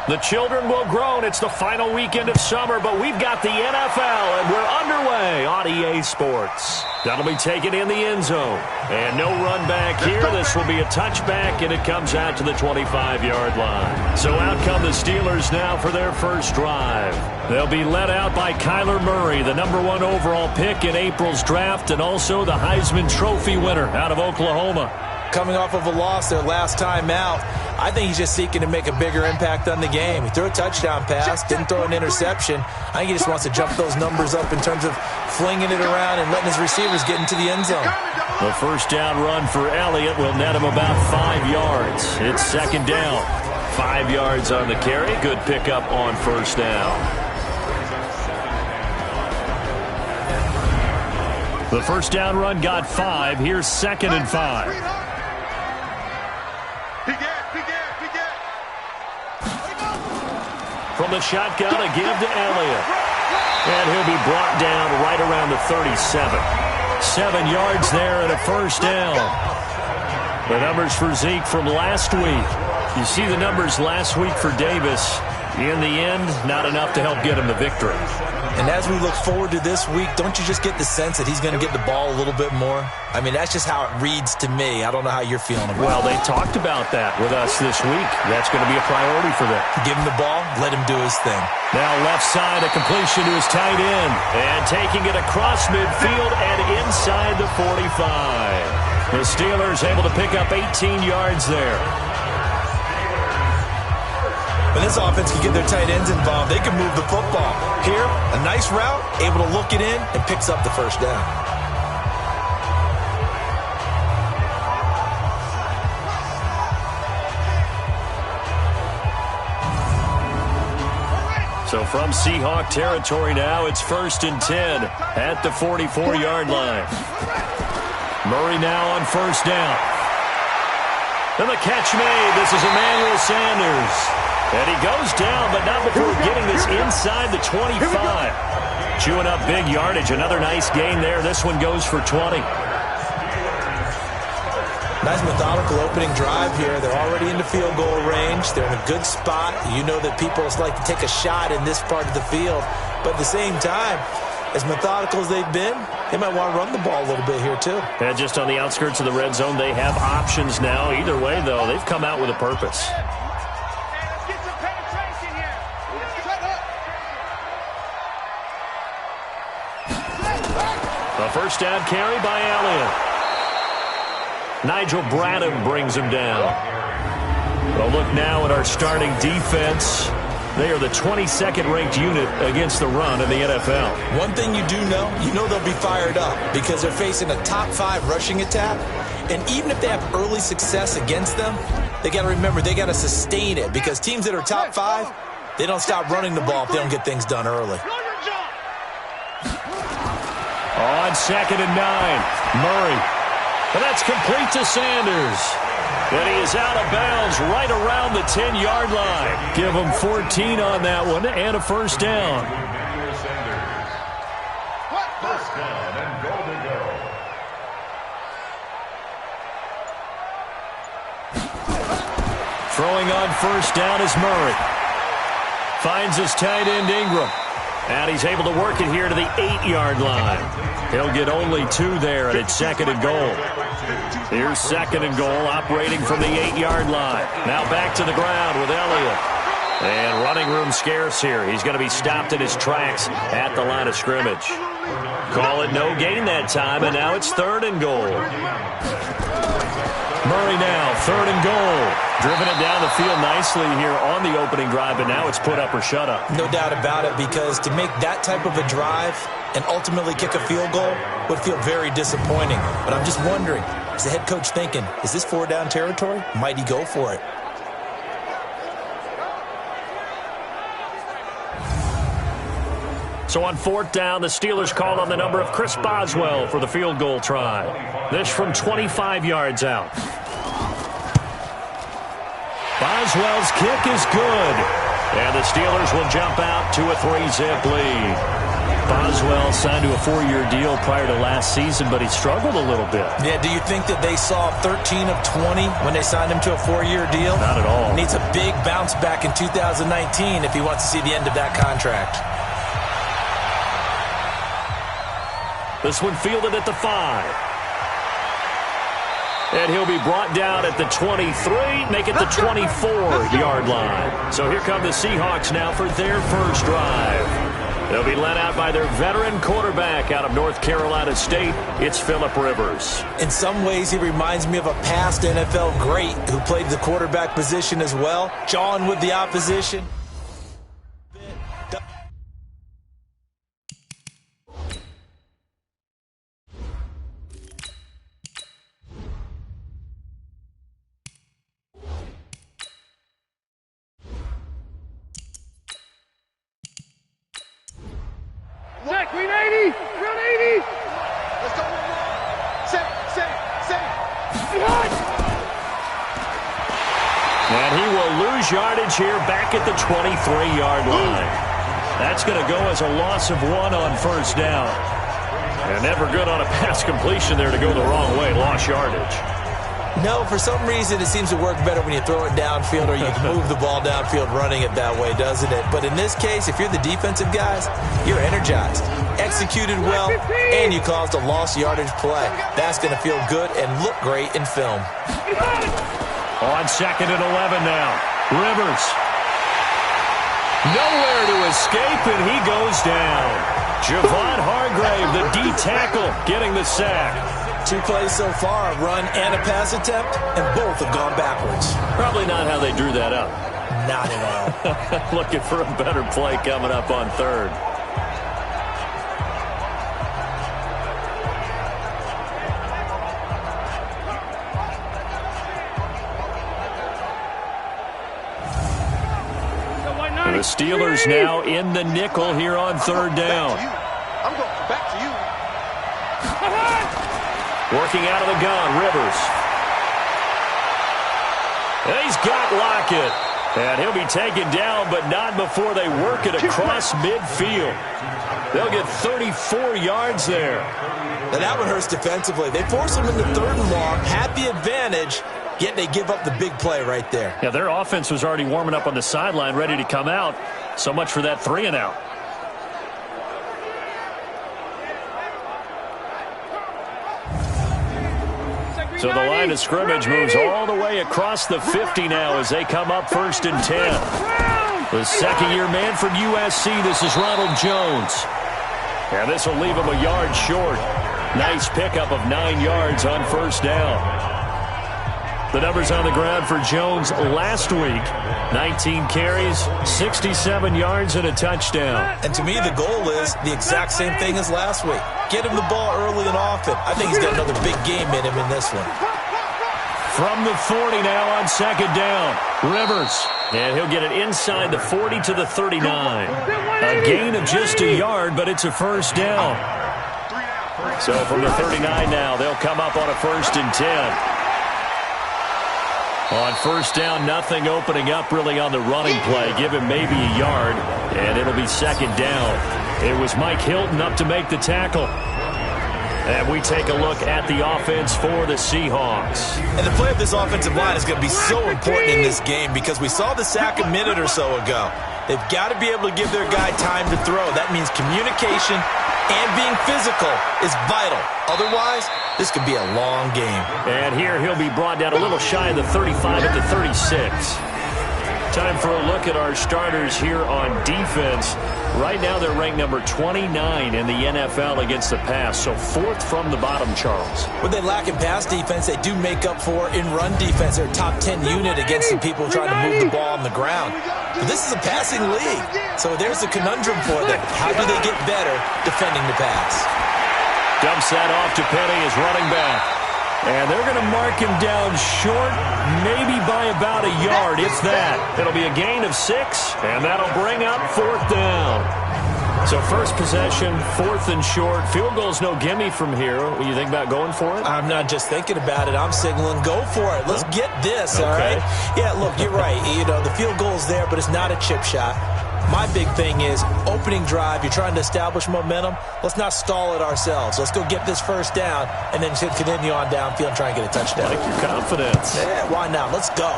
The children will groan. It's the final weekend of summer, but we've got the NFL, and we're underway on EA Sports. That'll be taken in the end zone. And no run back here. This will be a touchback, and it comes out to the 25-yard line. So out come the Steelers now for their first drive. They'll be led out by Kyler Murray, the #1 overall pick in April's draft, and also the Heisman Trophy winner out of Oklahoma. Coming off of a loss their last time out, I think he's just seeking to make a bigger impact on the game. He threw a touchdown pass, didn't throw an interception. I think he just wants to jump those numbers up in terms of flinging it around and letting his receivers get into the end zone. The first down run for Elliott will net him about 5 yards. It's second down. 5 yards on the carry. Good pickup on first down. The first down run got 5. Here's 2nd and 5. From the shotgun, a give to Elliott. And he'll be brought down right around the 37. 7 yards there and a first down. The numbers for Zeke from last week. You see the numbers last week for Davis. In the end, not enough to help get him the victory. And as we look forward to this week, don't you just get the sense that he's going to get the ball a little bit more? I mean, that's just how it reads to me. I don't know how you're feeling about it. Well, they talked about that with us this week. That's going to be a priority for them. Give him the ball, let him do his thing. Now left side, a completion to his tight end. And taking it across midfield and inside the 45. The Steelers able to pick up 18 yards there. When this offense can get their tight ends involved, they can move the football. Here, a nice route, able to look it in, and picks up the first down. So from Seahawk territory now, it's 1st and 10 at the 44-yard line. Murray now on first down. And the catch made. This is Emmanuel Sanders. And he goes down, but not before getting this inside the 25. Chewing up big yardage. Another nice gain there. This one goes for 20. Nice methodical opening drive here. They're already into field goal range. They're in a good spot. You know that people like to take a shot in this part of the field. But at the same time, as methodical as they've been, they might want to run the ball a little bit here too. And just on the outskirts of the red zone, they have options now. Either way, though, they've come out with a purpose. A first down carry by Elliott. Nigel Bradham brings him down. Well, look now at our starting defense. They are the 22nd ranked unit against the run in the NFL. One thing you do know, they'll be fired up because they're facing a top 5 rushing attack. And even if they have early success against them, they got to remember they got to sustain it because teams that are top 5, they don't stop running the ball if they don't get things done early. On 2nd and 9, Murray. And that's complete to Sanders. And he is out of bounds right around the 10-yard line. Give him 14 on that one and a first down. First down and goal to go. Throwing on first down is Murray. Finds his tight end Ingram. And he's able to work it here to the 8-yard line. He'll get only 2 there, and it's 2nd and goal. Here's 2nd and goal, operating from the 8-yard line. Now back to the ground with Elliott. And running room scarce here. He's going to be stopped in his tracks at the line of scrimmage. Call it no gain that time, and now it's 3rd and goal. Murray now, 3rd and goal. Driven it down the field nicely here on the opening drive, but now it's put up or shut up. No doubt about it, because to make that type of a drive and ultimately kick a field goal would feel very disappointing. But I'm just wondering, is the head coach thinking, is this 4-down territory? Might he go for it? So on 4th down, the Steelers call on the number of Chris Boswell for the field goal try. This from 25 yards out. Boswell's kick is good. And the Steelers will jump out to a 3-zip lead. Boswell signed to a 4-year deal prior to last season, but he struggled a little bit. Yeah, do you think that they saw 13 of 20 when they signed him to a 4-year deal? Not at all. Needs a big bounce back in 2019 if he wants to see the end of that contract. This one fielded at the 5. And he'll be brought down at the 23, make it the 24-yard line. So here come the Seahawks now for their first drive. They'll be led out by their veteran quarterback out of North Carolina State. It's Phillip Rivers. In some ways, he reminds me of a past NFL great who played the quarterback position as well, jawing with the opposition. Green 80! Green 80! Let's go. Set. Behind! And he will lose yardage here back at the 23-yard line. That's going to go as a loss of 1 on first down. And never good on a pass completion there to go the wrong way. Lost yardage. No, for some reason, it seems to work better when you throw it downfield or you can move the ball downfield running it that way, doesn't it? But in this case, if you're the defensive guys, you're energized, executed well, and you caused a lost yardage play. That's going to feel good and look great in film. On 2nd and 11 now. Rivers. Nowhere to escape, and he goes down. Javon Hargrave, the D tackle, getting the sack. 2 plays so far, a run and a pass attempt, and both have gone backwards. Probably not how they drew that up. Not at all. Looking for a better play coming up on 3rd. The Steelers now in the nickel here on 3rd down. I'm going back to you. Working out of the gun, Rivers. And he's got Lockett. And he'll be taken down, but not before they work it across midfield. They'll get 34 yards there. Now that one hurts defensively. They force him into 3rd and long, had the advantage, yet they give up the big play right there. Yeah, their offense was already warming up on the sideline, ready to come out. So much for that 3 and out. So the line of scrimmage moves all the way across the 50 now as they come up 1st and 10. The 2nd-year man from USC, this is Ronald Jones. And this will leave him a yard short. Nice pickup of 9 yards on 1st down. The numbers on the ground for Jones last week. 19 carries, 67 yards, and a touchdown. And to me, the goal is the exact same thing as last week. Get him the ball early and often. I think he's got another big game in him in this one. From the 40 now on 2nd down. Rivers. And he'll get it inside the 40 to the 39. A gain of just a yard, but it's a 1st down. So from the 39 now, they'll come up on a 1st and 10. On 1st down, nothing opening up really on the running play. Give him maybe a yard, and it'll be 2nd down. It was Mike Hilton up to make the tackle. And we take a look at the offense for the Seahawks. And the play of this offensive line is going to be so important in this game because we saw the sack a minute or so ago. They've got to be able to give their guy time to throw. That means communication and being physical is vital. Otherwise, this could be a long game. And here he'll be brought down a little shy of the 35 at the 36. Time for a look at our starters here on defense. Right now they're ranked number 29 in the NFL against the pass, so 4th from the bottom, Charles. What they lack in pass defense, they do make up for in run defense. They're a top 10 unit against the people trying to move the ball on the ground. But this is a passing league, so there's a conundrum for them. How do they get better defending the pass? Dumps that off to Penny as running back. And they're going to mark him down short, maybe by about a yard, if that. It'll be a gain of 6, and that'll bring up 4th down. So first possession, 4th and short. Field goal's no gimme from here. What do you think about going for it? I'm not just thinking about it. I'm signaling go for it. Let's get this, okay. All right? Yeah, look, you're right. You know, the field goal's there, but it's not a chip shot. My big thing is opening drive. You're trying to establish momentum. Let's not stall it ourselves. Let's go get this first down and then continue on downfield and try and get a touchdown. Like your confidence. Yeah, why not? Let's go.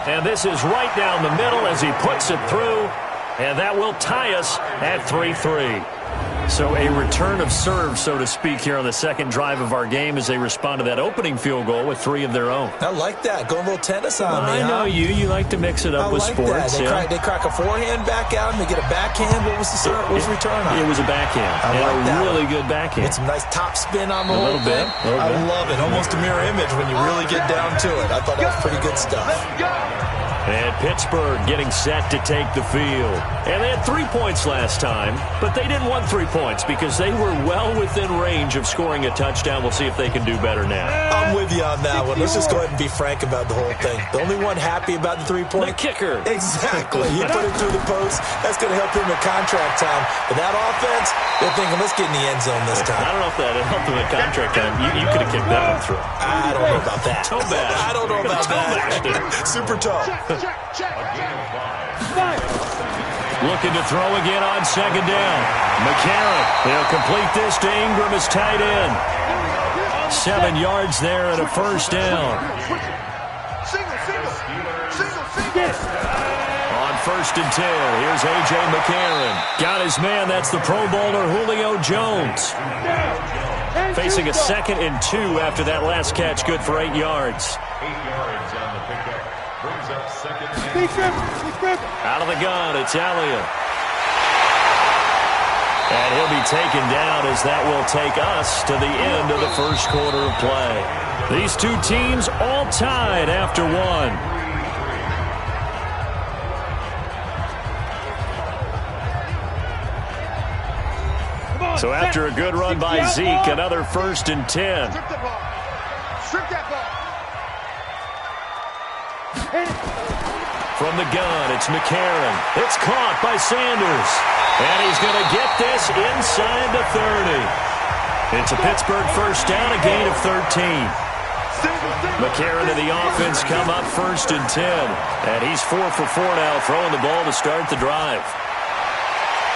And this is right down the middle as he puts it through. And that will tie us at 3-3. So a return of serve, so to speak, here on the second drive of our game as they respond to that opening field goal with 3 of their own. I like that. Going a little tennis on me, I know you. You like to mix it up with sports. That. They crack a forehand back out and they get a backhand. What was the return on? It was a backhand. A really good backhand. Get some nice top spin on the whole thing. I love it. Almost a mirror image when you really get down to it. I thought that was pretty good stuff. And Pittsburgh getting set to take the field. And they had 3 points last time, but they didn't want 3 points because they were well within range of scoring a touchdown. We'll see if they can do better now. I'm with you on that one. Let's just go ahead and be frank about the whole thing. The only one happy about the 3-point? The kicker. Exactly. He put it through the post. That's going to help him in contract time. But that offense, they're thinking, let's get in the end zone this time. I don't know if that helped him in contract time. You could have kicked that one through. I don't know about that. Toe bash. I don't know about that. Super toe. Looking to throw again on second down. McCarron, he'll complete this to Ingram as tight end. 7 yards there and a first down. On 1st and 10, here's A.J. McCarron. Got his man, that's the Pro Bowler Julio Jones. Facing a 2nd and 2 after that last catch, good for 8 yards. 8 yards on the pickup. Brings up 2nd and 2. Out of the gun, it's Elliott. And he'll be taken down as that will take us to the end of the first quarter of play. These two teams all tied after 1. So after a good run by Zeke, another 1st and 10. Strip that ball. From the gun, it's McCarron. It's caught by Sanders. And he's going to get this inside the 30. It's a Pittsburgh first down, a gain of 13. McCarron and the offense come up 1st and 10. And he's 4 for 4 now, throwing the ball to start the drive.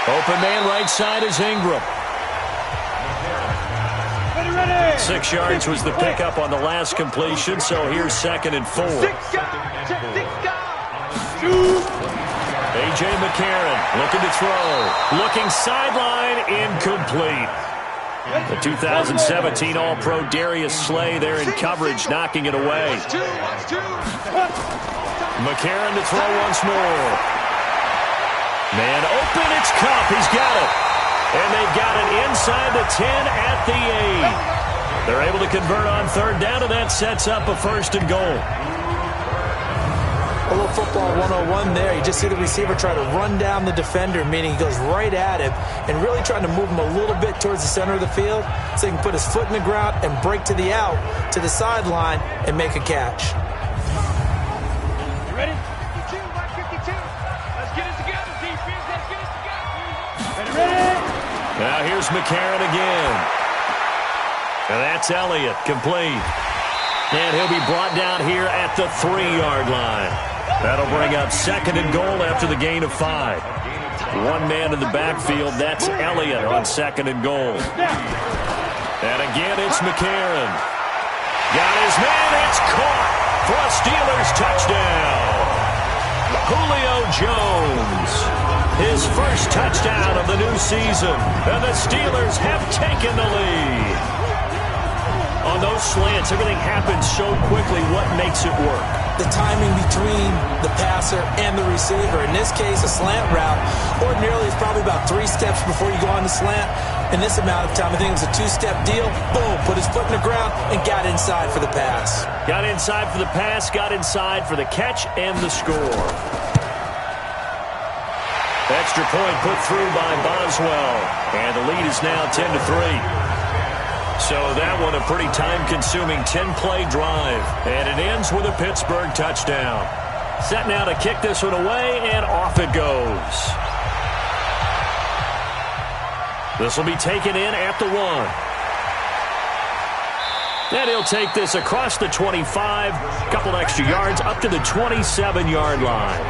Open man right side is Ingram. 6 yards was the pickup on the last completion, so here's 2nd and 4. A.J. McCarron looking to throw. Looking sideline, incomplete. The 2017 All-Pro Darius Slay there in coverage, knocking it away. McCarron to throw once more. Man open, it's Kupp. He's got it. And they've got it inside the 10 at the 8. They're able to convert on 3rd down, and that sets up a 1st and goal. A little football 101 there. You just see the receiver try to run down the defender, meaning he goes right at him and really trying to move him a little bit towards the center of the field so he can put his foot in the ground and break to the out, to the sideline, and make a catch. You ready? 52, 52. Let's get it together, defense. Let's get it together. Ready? Now here's McCarron again. And that's Elliott, complete. And he'll be brought down here at the 3-yard line. That'll bring up 2nd and goal after the gain of 5. One man in the backfield, that's Elliott on 2nd and goal. And again, it's McCarron. Got his man, it's caught for a Steelers touchdown. Julio Jones, his first touchdown of the new season. And the Steelers have taken the lead. On those slants, everything happens so quickly. What makes it work? The timing between the passer and the receiver. In this case, a slant route. Ordinarily, it's probably about 3 steps before you go on the slant. In this amount of time, I think it was a 2-step deal. Boom, put his foot in the ground and got inside for the pass. Got inside for the pass, got inside for the catch and the score. Extra point put through by Boswell. And the lead is now 10-3. So that one a pretty time-consuming 10-play drive. And it ends with a Pittsburgh touchdown. Set now to kick this one away, and off it goes. This will be taken in at the 1. And he'll take this across the 25, a couple extra yards, up to the 27-yard line.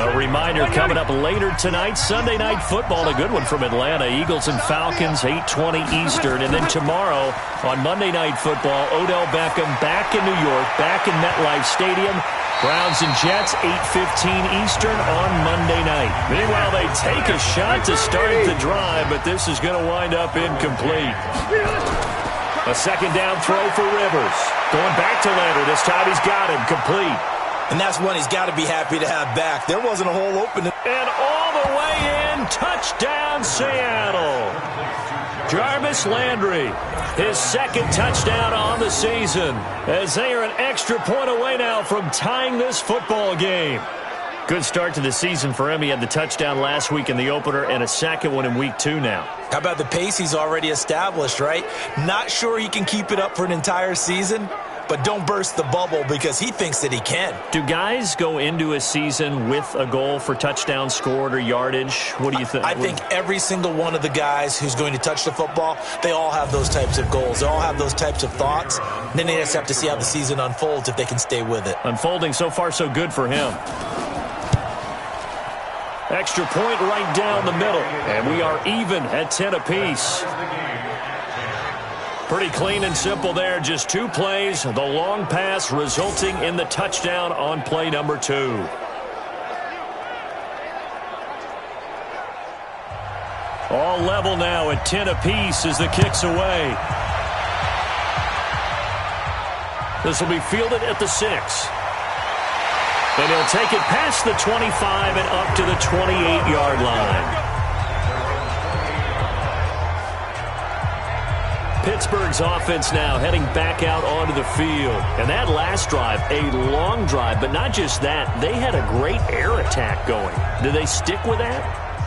A reminder coming up later tonight, Sunday Night Football, a good one from Atlanta. Eagles and Falcons, 8:20 Eastern. And then tomorrow on Monday Night Football, Odell Beckham back in New York, back in MetLife Stadium. Browns and Jets, 8:15 Eastern on Monday night. Meanwhile, they take a shot to start the drive, but this is going to wind up incomplete. A second down throw for Rivers. Going back to Leonard. This time he's got him complete. And that's one he's got to be happy to have back. There wasn't a hole open. And all the way in, touchdown Seattle. Jarvis Landry, his second touchdown on the season, as they are an extra point away now from tying this football game. Good start to the season for him. He had the touchdown last week in the opener and a second one in week 2 now. How about the pace he's already established, right? Not sure he can keep it up for an entire season, but don't burst the bubble because he thinks that he can. Do guys go into a season with a goal for touchdown scored or yardage? What do you think? I think every single one of the guys who's going to touch the football, they all have those types of goals. They all have those types of thoughts. And then they just have to see how the season unfolds if they can stay with it. Unfolding so far so good for him. Extra point right down the middle. And we are even at 10 apiece. Pretty clean and simple there. Just 2 plays. The long pass resulting in the touchdown on play number 2. All level now at 10 apiece as the kick's away. This will be fielded at the 6. And he'll take it past the 25 and up to the 28-yard line. Pittsburgh's offense now heading back out onto the field. And that last drive, a long drive, but not just that. They had a great air attack going. Do they stick with that?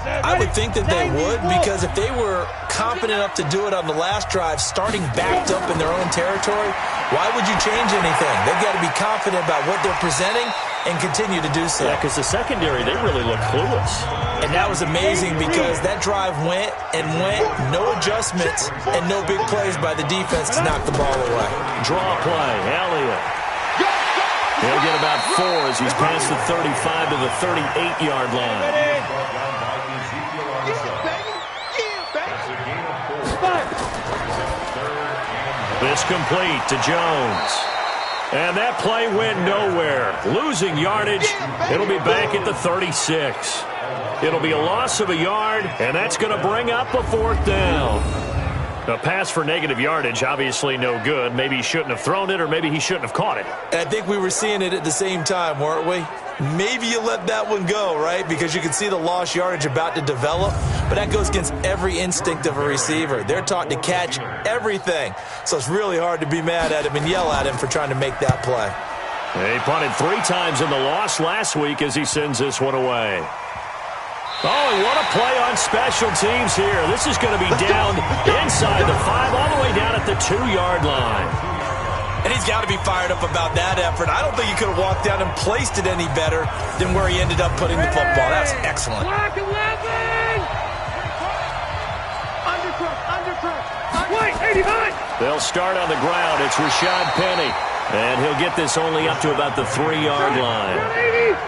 I would think that they would, because if they were confident enough to do it on the last drive, starting backed up in their own territory, why would you change anything? They've got to be confident about what they're presenting and continue to do so. Yeah, because the secondary, they really look clueless. And that was amazing because that drive went and went, no adjustments and no big plays by the defense to knock the ball away. Draw play, Elliott. He'll get about 4 as he's past the 35 to the 38-yard line. This complete to Jones. And that play went nowhere. Losing yardage. It'll be back at the 36. It'll be a loss of a yard, and that's going to bring up a 4th down. A pass for negative yardage, obviously no good. Maybe he shouldn't have thrown it, or maybe he shouldn't have caught it. And I think we were seeing it at the same time, weren't we? Maybe you let that one go, right? Because you can see the lost yardage about to develop. But that goes against every instinct of a receiver. They're taught to catch everything. So it's really hard to be mad at him and yell at him for trying to make that play. He punted 3 times in the loss last week as he sends this one away. Oh, and what a play on special teams here. This is going to be down inside the 5, all the way down at the 2-yard line. And he's got to be fired up about that effort. I don't think he could have walked down and placed it any better than where he ended up putting the football. That's excellent. Block 11! Undercut. Wait, 85! They'll start on the ground. It's Rashad Penny. And he'll get this only up to about the 3-yard line.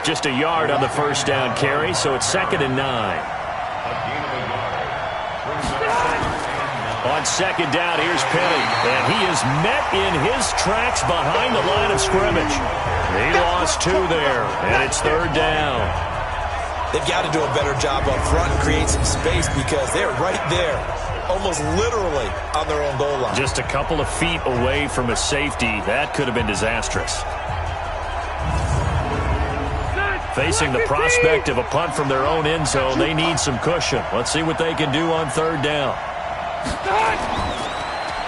Just a yard on the first down carry, so it's 2nd and 9. On 2nd down, here's Penny. And he is met in his tracks behind the line of scrimmage. He lost 2 there, and it's 3rd down. They've got to do a better job up front and create some space because they're right there, almost literally on their own goal line. Just a couple of feet away from a safety. That could have been disastrous. Facing the prospect of a punt from their own end zone, they need some cushion. Let's see what they can do on 3rd down.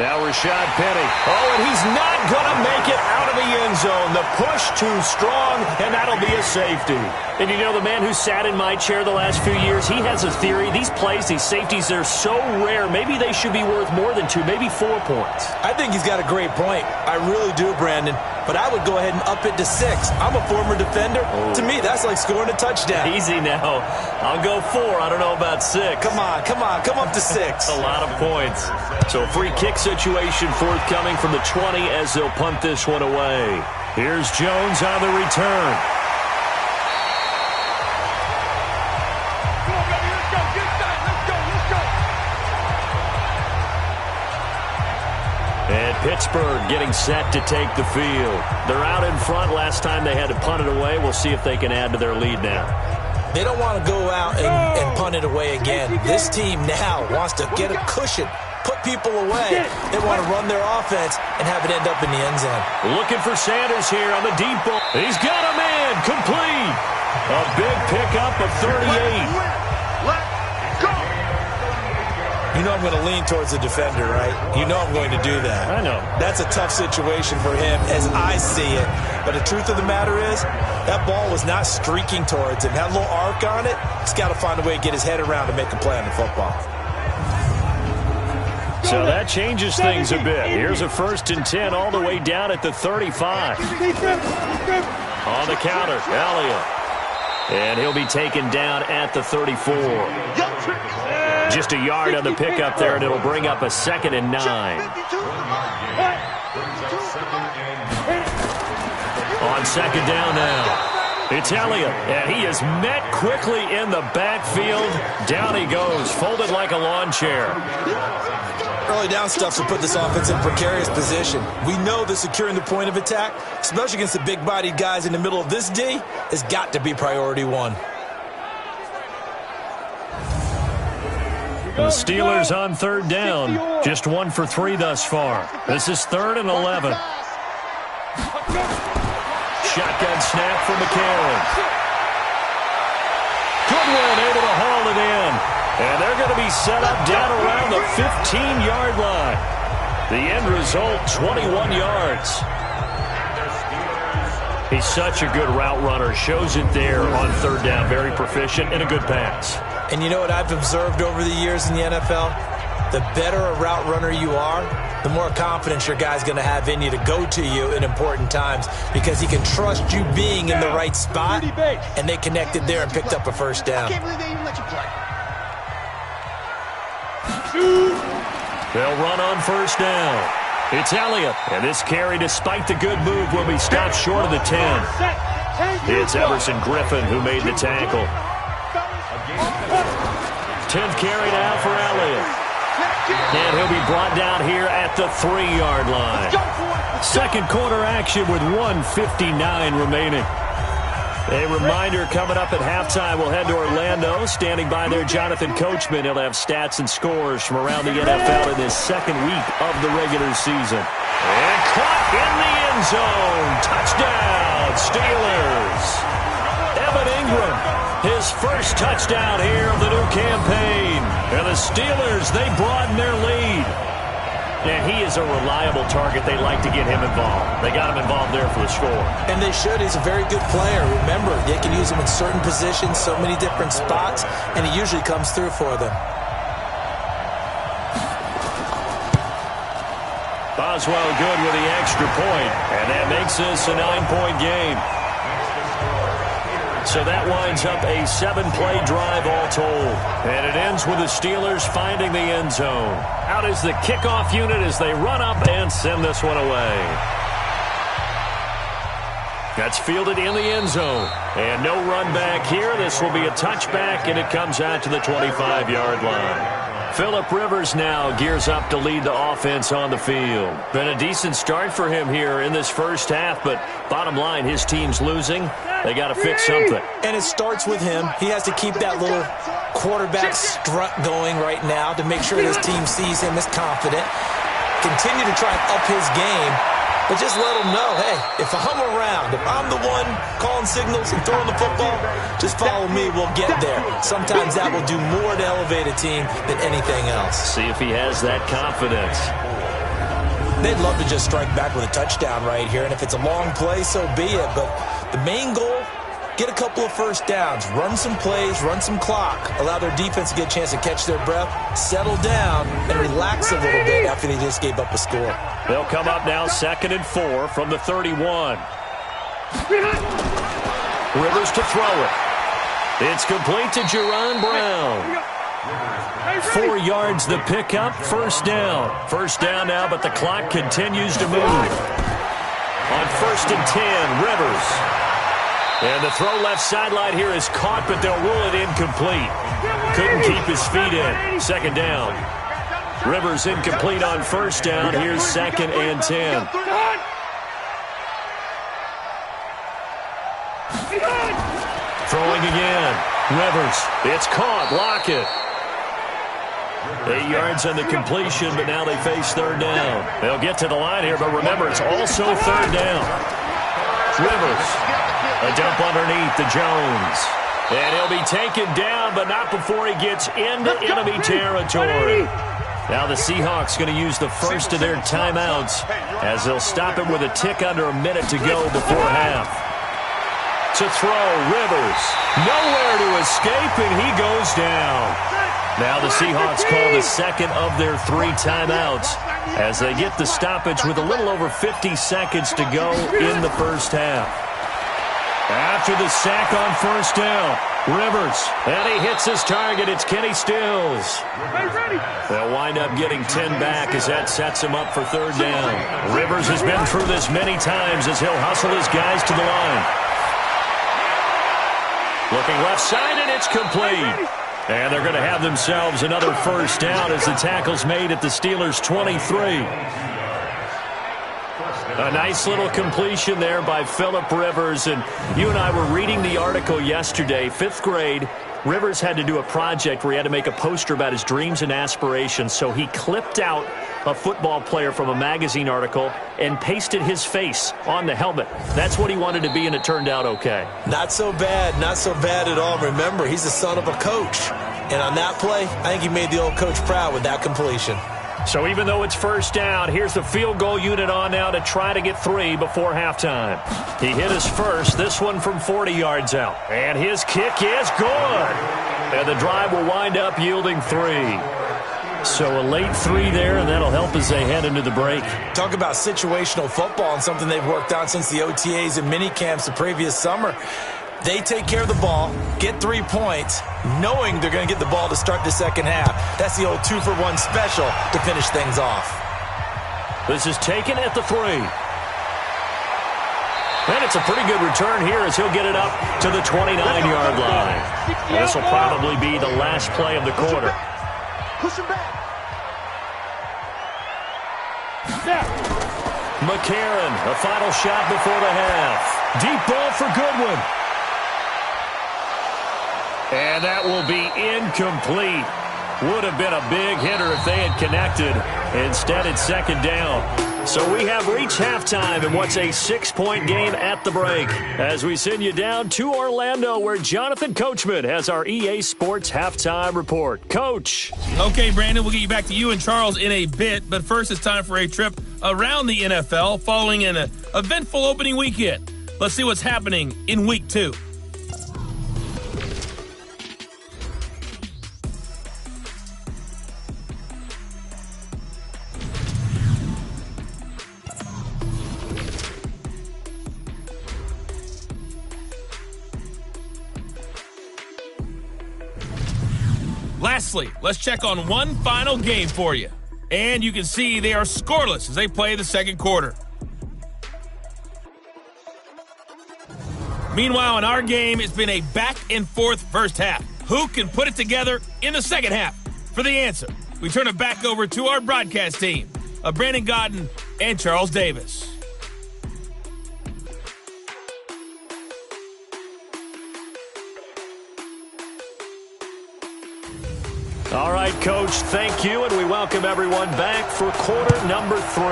Now Rashad Penny. Oh, and he's not going to make it out of the end zone. The push too strong, and that'll be a safety. And you know, the man who sat in my chair the last few years, he has a theory. These plays, these safeties, they're so rare. Maybe they should be worth more than 2, maybe 4 points. I think he's got a great point. I really do, Brandon. But I would go ahead and up it to 6. I'm a former defender. Oh. To me, that's like scoring a touchdown. Easy now. I'll go 4. I don't know about 6. Come on. Come up to 6. A lot of points. So a free kick situation forthcoming from the 20 as they'll punt this one away. Here's Jones on the return. And Pittsburgh getting set to take the field. They're out in front. Last time they had to punt it away. We'll see if they can add to their lead now. They don't want to go out and punt it away again. This team now wants to get a cushion, put people away. They want to run their offense and have it end up in the end zone. Looking for Sanders here on the deep ball. He's got a man. Complete. A big pickup of 38. You know I'm going to lean towards the defender, right? You know I'm going to do that. I know. That's a tough situation for him as I see it. But the truth of the matter is, that ball was not streaking towards him. Had a little arc on it. He's got to find a way to get his head around to make a play on the football. So that changes things a bit. Here's a 1st and 10 all the way down at the 35. On the counter, Elliott. And he'll be taken down at the 34. Just a yard on the pickup there, and it'll bring up a 2nd and 9. On 2nd down now, it's Elliott, and he is met quickly in the backfield. Down he goes, folded like a lawn chair. Early down stuff will put this offense in a precarious position. We know that securing the point of attack, especially against the big-bodied guys in the middle of this D, has got to be priority one. The Steelers on 3rd down. Just 1 for 3 thus far. This is 3rd and 11. Shotgun snap for McCarron. Goodwin able to haul it in. And they're going to be set up down around the 15-yard line. The end result, 21 yards. He's such a good route runner. Shows it there on 3rd down. Very proficient and a good pass. And you know what I've observed over the years in the NFL? The better a route runner you are, the more confidence your guy's going to have in you to go to you in important times because he can trust you being in the right spot, and they connected there and picked up a 1st down. I can't believe they even let you play. They'll run on 1st down. It's Elliott, and this carry, despite the good move, will be stopped short of the 10. It's Everson Griffin who made the tackle. 10th carry now for Elliott. And he'll be brought down here at the 3-yard line. 2nd quarter action with 1:59 remaining. A reminder coming up at halftime, we'll head to Orlando. Standing by there, Jonathan Coachman. He'll have stats and scores from around the NFL in this 2nd week of the regular season. And caught in the end zone. Touchdown, Steelers. Evan Ingram, his 1st touchdown here of the new campaign. And the Steelers, they broaden their lead. And he is a reliable target. They like to get him involved. They got him involved there for the score. And they should. He's a very good player. Remember, they can use him in certain positions, so many different spots, and he usually comes through for them. Boswell good with the extra point, and that makes this a 9-point game. So that winds up a 7-play drive all told. And it ends with the Steelers finding the end zone. Out is the kickoff unit as they run up and send this one away. That's fielded in the end zone. And no run back here. This will be a touchback, and it comes out to the 25-yard line. Phillip Rivers now gears up to lead the offense on the field. Been a decent start for him here in this 1st half, but bottom line, his team's losing. They got to fix something. And it starts with him. He has to keep that little quarterback strut going right now to make sure his team sees him as confident. Continue to try and up his game, but just let him know, hey, if I'm around, if I'm the one calling signals and throwing the football, just follow me, we'll get there. Sometimes that will do more to elevate a team than anything else. See if he has that confidence. They'd love to just strike back with a touchdown right here, and if it's a long play, so be it. But the main goal, get a couple of 1st downs, run some plays, run some clock, allow their defense to get a chance to catch their breath, settle down, and relax a little bit after they just gave up a score. They'll come up now 2nd and 4 from the 31. Rivers to throw it. It's complete to Jerron Brown. 4 yards the pickup, 1st down. 1st down now, but the clock continues to move. On 1st and 10, Rivers. And the throw left sideline here is caught, but they'll rule it incomplete. Couldn't keep his feet in. 2nd down. Rivers incomplete on first down. Here's 2nd and 10. Throwing again. Rivers. It's caught. Lockett. 8 yards on the completion, but now they face 3rd down. They'll get to the line here, but remember, it's also 3rd down. Rivers. A dump underneath to Jones. And he'll be taken down, but not before he gets into enemy territory. Now the Seahawks going to use the first of their timeouts as they'll stop him with a tick under a minute to go before half. To throw, Rivers. Nowhere to escape, and he goes down. Now the Seahawks call the second of their 3 timeouts as they get the stoppage with a little over 50 seconds to go in the first half. After the sack on first down, Rivers, and he hits his target. It's Kenny Stills. They'll wind up getting 10 back as that sets him up for 3rd down. Rivers has been through this many times as he'll hustle his guys to the line. Looking left side, and it's complete. And they're going to have themselves another first down as the tackle's made at the Steelers' 23. A nice little completion there by Phillip Rivers. And you and I were reading the article yesterday, 5th grade. Rivers had to do a project where he had to make a poster about his dreams and aspirations. So he clipped out a football player from a magazine article and pasted his face on the helmet. That's what he wanted to be, and it turned out okay. Not so bad at all. Remember, he's the son of a coach. And on that play, I think he made the old coach proud with that completion. So even though it's first down, here's the field goal unit on now to try to get 3 before halftime. He hit his first, this one from 40 yards out. And his kick is good. And the drive will wind up yielding 3. So a late 3 there, and that'll help as they head into the break. Talk about situational football and something they've worked on since the OTAs and mini camps the previous summer. They take care of the ball, get 3 points, knowing they're going to get the ball to start the second half. That's the old 2-for-1 special to finish things off. This is taken at the 3. And it's a pretty good return here as he'll get it up to the 29-yard line. This will probably be the last play of the quarter. Push him back. McCarron, a final shot before the half. Deep ball for Goodwin. And that will be incomplete. Would have been a big hitter if they had connected. Instead, it's 2nd down. So we have reached halftime in what's a 6-point game at the break as we send you down to Orlando where Jonathan Coachman has our EA Sports Halftime Report. Coach. Okay, Brandon, we'll get you back to you and Charles in a bit. But first, it's time for a trip around the NFL following an eventful opening weekend. Let's see what's happening in Week 2. Lastly, let's check on one final game for you. And you can see they are scoreless as they play the second quarter. Meanwhile, in our game, it's been a back-and-forth first half. Who can put it together in the second half? For the answer, we turn it back over to our broadcast team of Brandon Godden and Charles Davis. All right, Coach, thank you, and we welcome everyone back for quarter number 3.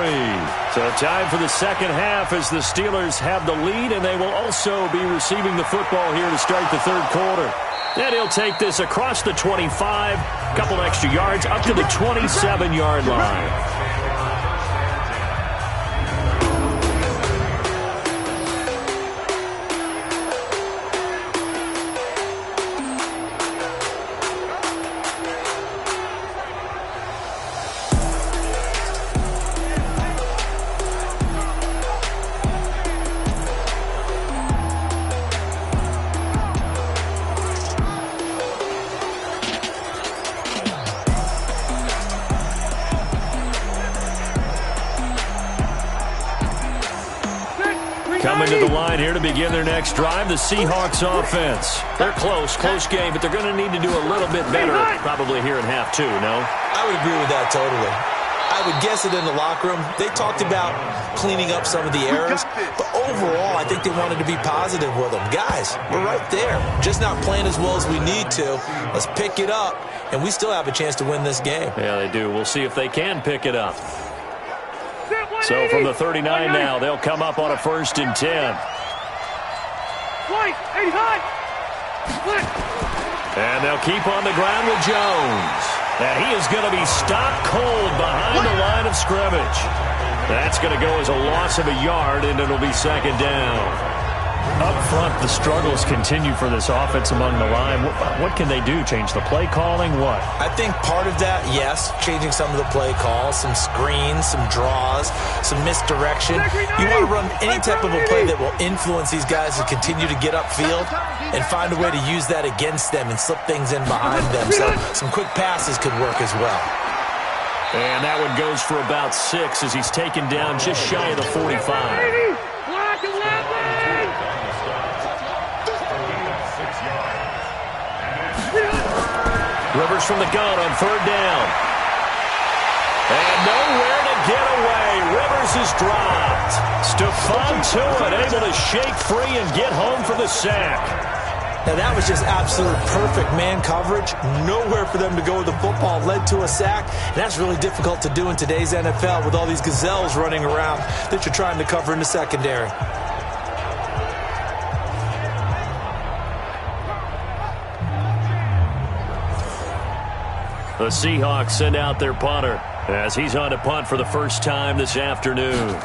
So time for the second half as the Steelers have the lead, and they will also be receiving the football here to start the third quarter. And he'll take this across the 25, a couple extra yards, up to the 27-yard line. Coming to the line here to begin their next drive, the Seahawks offense. They're close game, but they're going to need to do a little bit better probably here in half two, no? I would agree with that totally. I would guess it in the locker room. They talked about cleaning up some of the errors, but overall, I think they wanted to be positive with them. Guys, we're right there. Just not playing as well as we need to. Let's pick it up, and we still have a chance to win this game. Yeah, they do. We'll see if they can pick it up. So from the 39 now, they'll come up on a 1st and 10. And they'll keep on the ground with Jones. And he is going to be stopped cold behind the line of scrimmage. That's going to go as a loss of a yard, and it'll be 2nd down. Up front, the struggles continue for this offense among the line. What can they do? Change the play calling? What? I think part of that, yes, changing some of the play calls, some screens, some draws, some misdirection. You want to run any type of a play that will influence these guys to continue to get upfield and find a way to use that against them and slip things in behind them. So some quick passes could work as well. And that one goes for about 6 as he's taken down just shy of the 45. Rivers from the gun on 3rd down. And nowhere to get away. Rivers is dropped. Stephon Tuitt able to shake free and get home for the sack. Now that was just absolute perfect man coverage. Nowhere for them to go with the football. Led to a sack. And that's really difficult to do in today's NFL with all these gazelles running around that you're trying to cover in the secondary. The Seahawks send out their punter as he's on to punt for the first time this afternoon.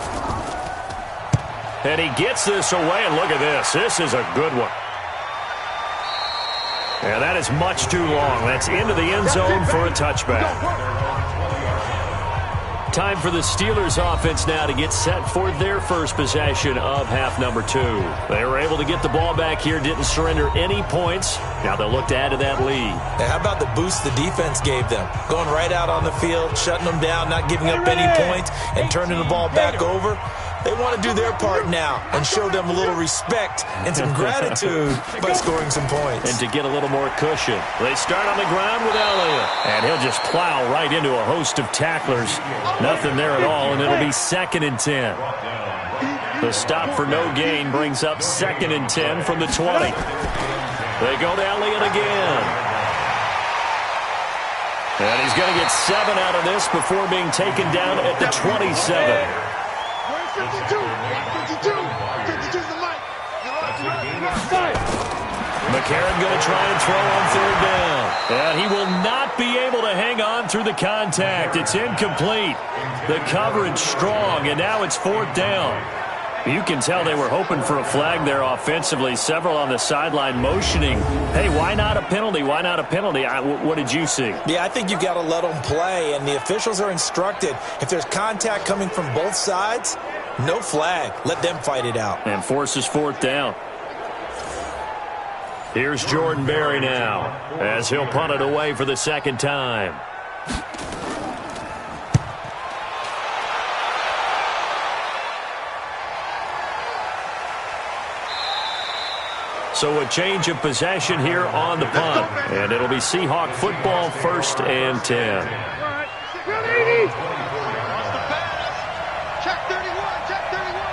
And he gets this away, and look at this. This is a good one. And that is much too long. That's into the end zone for a touchback. Time for the Steelers offense now to get set for their first possession of half number 2. They were able to get the ball back here, didn't surrender any points. Now they'll look to add to that lead. Hey, how about the boost the defense gave them? Going right out on the field, shutting them down, not giving up any points, and turning the ball back over. They want to do their part now and show them a little respect and some gratitude by scoring some points. And to get a little more cushion. They start on the ground with Elliott. And he'll just plow right into a host of tacklers. Nothing there at all, and it'll be 2nd and 10. The stop for no gain brings up 2nd and 10 from the 20. They go to Elliott again. And he's going to get 7 out of this before being taken down at the 27. 52 is the mic. McCarron going to try and throw on 3rd down. And he will not be able to hang on through the contact. It's incomplete. The coverage strong, and now it's 4th down. You can tell they were hoping for a flag there offensively. Several on the sideline motioning. Hey, why not a penalty? Why not a penalty? What did you see? Yeah, I think you've got to let them play, and the officials are instructed. If there's contact coming from both sides, no flag. Let them fight it out. And forces 4th down. Here's Jordan Berry now as he'll punt it away for the 2nd time. So a change of possession here on the punt. And it'll be Seahawk football, 1st and 10. Check 31, check 31.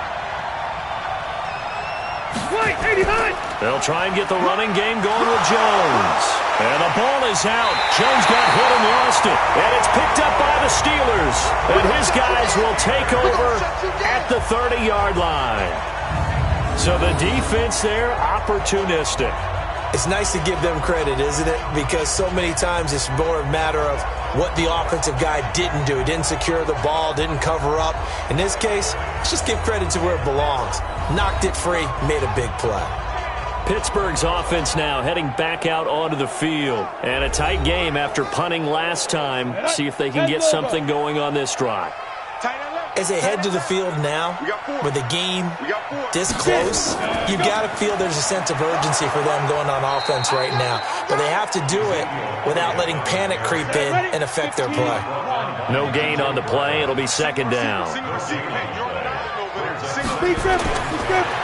They'll try and get the running game going with Jones. And the ball is out. Jones got hit and lost it. And it's picked up by the Steelers. And his guys will take over at the 30-yard line. So the defense there, opportunistic. It's nice to give them credit, isn't it? Because so many times it's more a matter of what the offensive guy didn't do. He didn't secure the ball, didn't cover up. In this case, let's just give credit to where it belongs. Knocked it free, made a big play. Pittsburgh's offense now heading back out onto the field. And a tight game after punting last time. See if they can get something going on this drive. As they head to the field now, with the game this close, you've got to feel there's a sense of urgency for them going on offense right now. But they have to do it without letting panic creep in and affect their play. No gain on the play. It'll be 2nd down.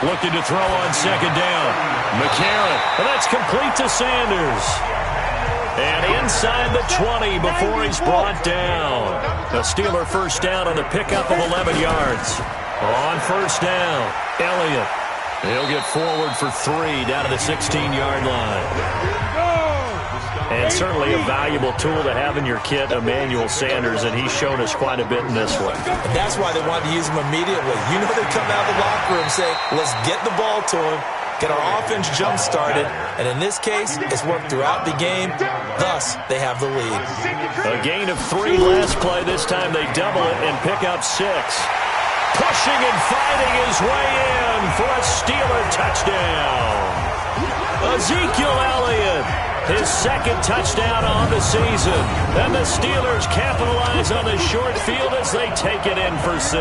Looking to throw on second down. McCarron, and that's complete to Sanders. And inside the 20 before he's brought down. A Steeler first down on the pickup of 11 yards. On first down, Elliott. He'll get forward for 3 down to the 16-yard line. And certainly a valuable tool to have in your kit, Emmanuel Sanders, and he's shown us quite a bit in this one. And that's why they wanted to use him immediately. You know they come out of the locker room saying, let's get the ball to him, get our offense jump-started, and in this case, it's worked throughout the game. Thus, they have the lead. A gain of 3 last play. This time they double it and pick up 6. Pushing and fighting his way in for a Steeler touchdown. Ezekiel Elliott, his second touchdown on the season. And the Steelers capitalize on the short field as they take it in for 6.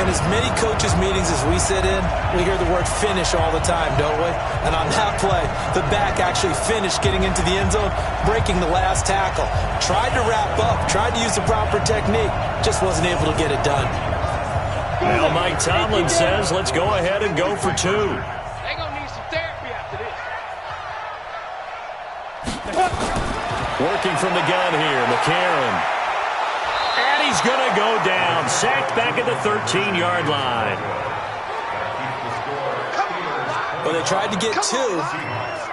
And as many coaches' meetings as we sit in, we hear the word finish all the time, don't we? And on that play, the back actually finished getting into the end zone, breaking the last tackle. Tried to wrap up, tried to use the proper technique, just wasn't able to get it done. Now Mike Tomlin says, let's go ahead and go for 2. They're going to need some therapy after this. Working from the gun here, McCarron. And he's going to go down. Sacked back at the 13-yard line. Well, they tried to get 2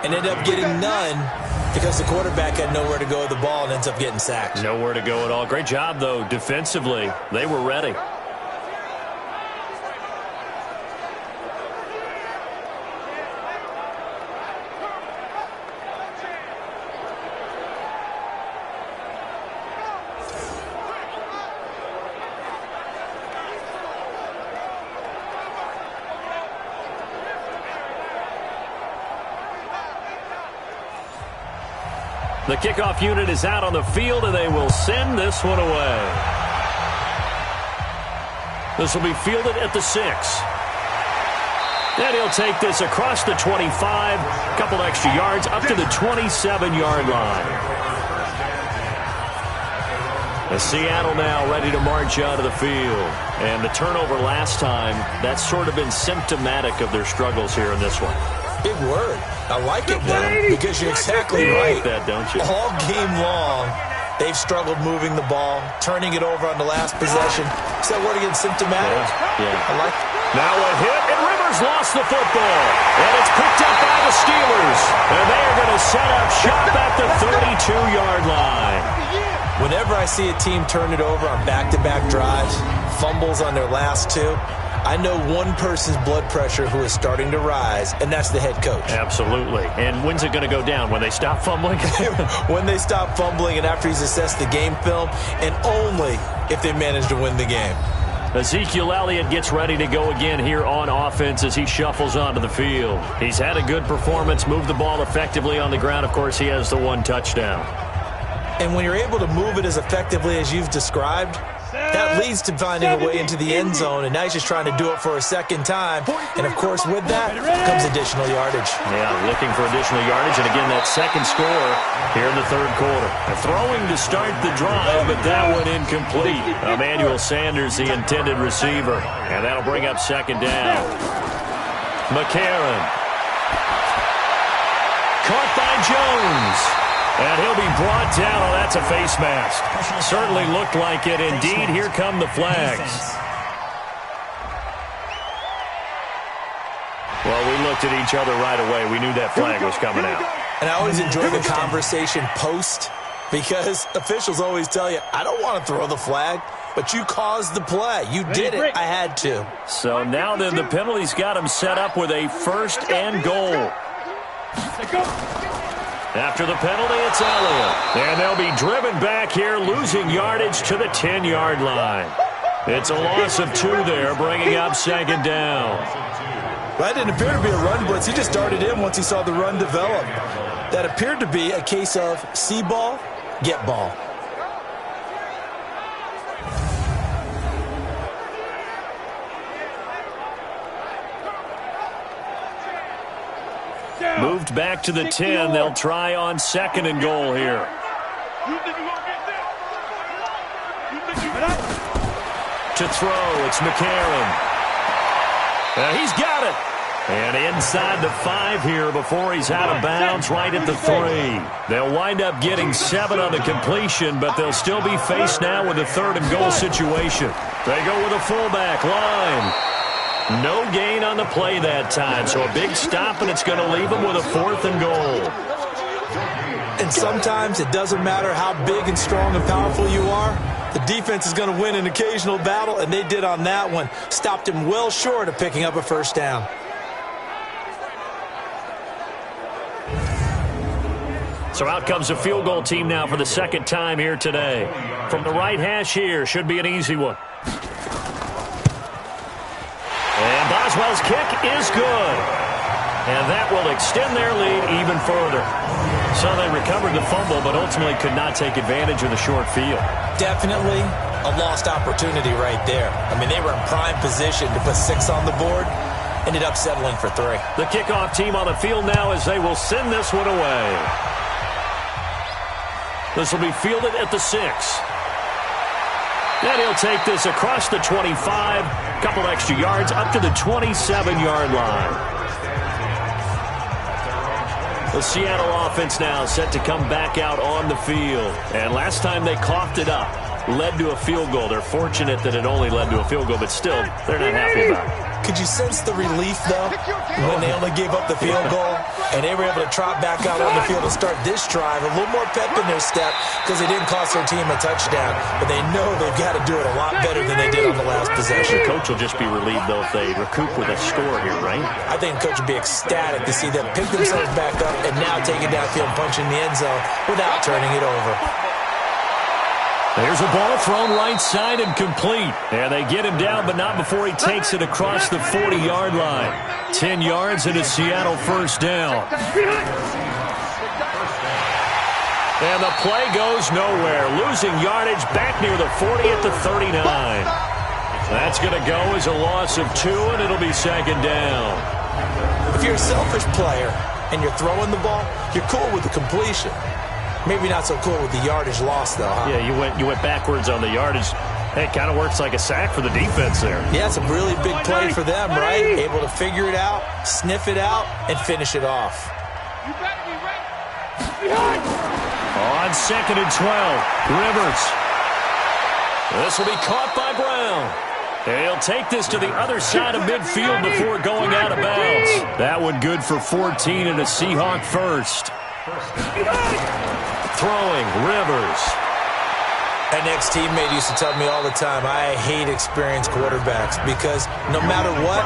and ended up getting none because the quarterback had nowhere to go with the ball and ends up getting sacked. Nowhere to go at all. Great job, though, defensively. They were ready. The kickoff unit is out on the field, and they will send this one away. This will be fielded at the 6. And he'll take this across the 25, a couple extra yards, up to the 27-yard line. As Seattle now ready to march out of the field. And the turnover last time, that's sort of been symptomatic of their struggles here in this one. Big word. I like it now because you're exactly right. You like that, don't you? All game long, they've struggled moving the ball, turning it over on the last possession. Is that word again, symptomatic? Yeah. I like it. Now a hit, and Rivers lost the football. And it's picked up by the Steelers. And they are going to set up shop at the 32-yard line. Whenever I see a team turn it over on back-to-back drives, fumbles on their last 2, I know one person's blood pressure who is starting to rise, and that's the head coach. Absolutely. And when's it going to go down? When they stop fumbling? When they stop fumbling and after he's assessed the game film, and only if they manage to win the game. Ezekiel Elliott gets ready to go again here on offense as he shuffles onto the field. He's had a good performance, moved the ball effectively on the ground. Of course, he has the 1 touchdown. And when you're able to move it as effectively as you've described, that leads to finding a way into the end zone, and now he's just trying to do it for a second time. And, of course, with that comes additional yardage. Yeah, looking for additional yardage, and again, that second score here in the third quarter. Throwing to start the drive, but that one incomplete. Emmanuel Sanders, the intended receiver, and that'll bring up second down. McCarron. Caught by Jones. And he'll be brought down. Oh, that's a face mask. Certainly looked like it. Indeed, here come the flags. Well, we looked at each other right away. We knew that flag was coming out. And I always enjoy the conversation post because officials always tell you, I don't want to throw the flag, but you caused the play. You did it. I had to. So now then the penalty's got him set up with a 1st and goal. After the penalty, it's Elliott. And they'll be driven back here, losing yardage to the 10-yard line. It's a loss of 2 there, bringing up second down. That didn't appear to be a run blitz. He just darted in once he saw the run develop. That appeared to be a case of see ball, get ball. Moved back to the 10. They'll try on 2nd and goal here. To throw, it's McCarron. He's got it. And inside the 5 here before he's out of bounds, right at the 3. They'll wind up getting 7 on the completion, but they'll still be faced now with a 3rd and goal situation. They go with a fullback line. No gain on the play that time, so a big stop, and it's going to leave them with a 4th and goal. And sometimes it doesn't matter how big and strong and powerful you are. The defense is going to win an occasional battle, and they did on that one. Stopped him well short of picking up a first down. So out comes a field goal team now for the 2nd time here today. From the right hash here, should be an easy one. And Boswell's kick is good. And that will extend their lead even further. So they recovered the fumble, but ultimately could not take advantage of the short field. Definitely a lost opportunity right there. I mean, they were in prime position to put 6 on the board. Ended up settling for 3. The kickoff team on the field now as they will send this one away. This will be fielded at the 6. And he'll take this across the 25, couple extra yards up to the 27-yard line. The Seattle offense now set to come back out on the field. And last time they coughed it up, led to a field goal. They're fortunate that it only led to a field goal, but still, they're not happy about it. Could you sense the relief, though, when they only gave up the field goal and they were able to trot back out on the field and start this drive? A little more pep in their step because they didn't cost their team a touchdown, but they know they've got to do it a lot better than they did on the last possession. The coach will just be relieved, though, if they recoup with a score here, right? I think the coach would be ecstatic to see them pick themselves back up and now take it downfield and punch in the end zone without turning it over. There's a ball thrown right side and complete. And they get him down, but not before he takes it across the 40-yard line. 10 yards and a Seattle first down. And the play goes nowhere. Losing yardage back near the 40 at the 39. That's going to go as a loss of 2, and it'll be 2nd down. If you're a selfish player and you're throwing the ball, you're cool with the completion. Maybe not so cool with the yardage loss, though, huh? Yeah, you went backwards on the yardage. Hey, it kind of works like a sack for the defense there. Yeah, it's a really big play for them, right? Able to figure it out, sniff it out, and finish it off. You better be ready. On 2nd and 12, Rivers. This will be caught by Brown. And he'll take this to the other side of midfield before going out of bounds. That one good for 14 and a Seahawk first. Throwing, Rivers. An ex-teammate used to tell me all the time, I hate experienced quarterbacks because no matter what,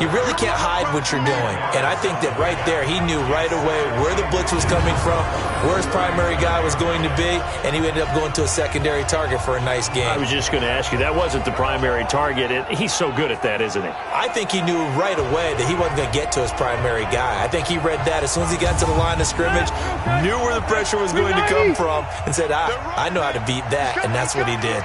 you really can't hide what you're doing. And I think that right there, he knew right away where the blitz was coming from, where his primary guy was going to be, and he ended up going to a secondary target for a nice game. I was just going to ask you, that wasn't the primary target. He's so good at that, isn't he? I think he knew right away that he wasn't going to get to his primary guy. I think he read that as soon as he got to the line of scrimmage, knew where the pressure was going to come from, and said, I know how to beat that. And that's what he did.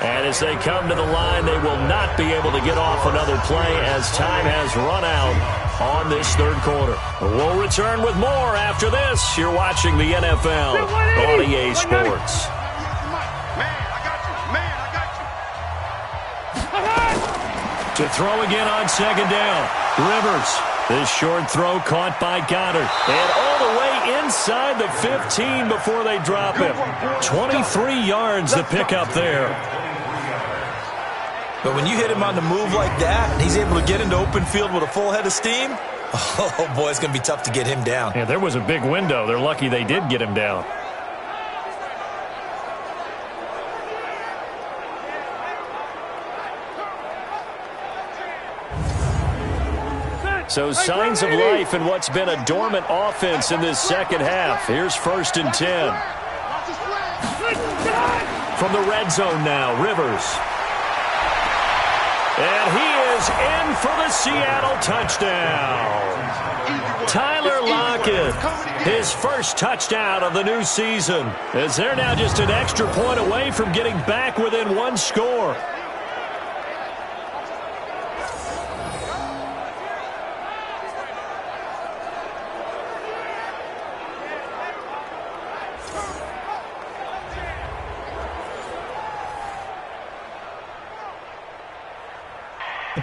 And as they come to the line, they will not be able to get off another play as time has run out on this 3rd quarter. We'll return with more after this. You're watching the NFL on EA Sports. To throw again on 2nd down. Rivers. This short throw caught by Goddard. And all the way inside the 15 before they drop him. 23 yards to pick up there. But when you hit him on the move like that, and he's able to get into open field with a full head of steam, oh, boy, it's going to be tough to get him down. Yeah, there was a big window. They're lucky they did get him down. So signs of life in what's been a dormant offense in this 2nd half. Here's 1st and 10. From the red zone now, Rivers. And he is in for the Seattle touchdown. Tyler Lockett, his first touchdown of the new season, as they're now just an extra point away from getting back within 1 score.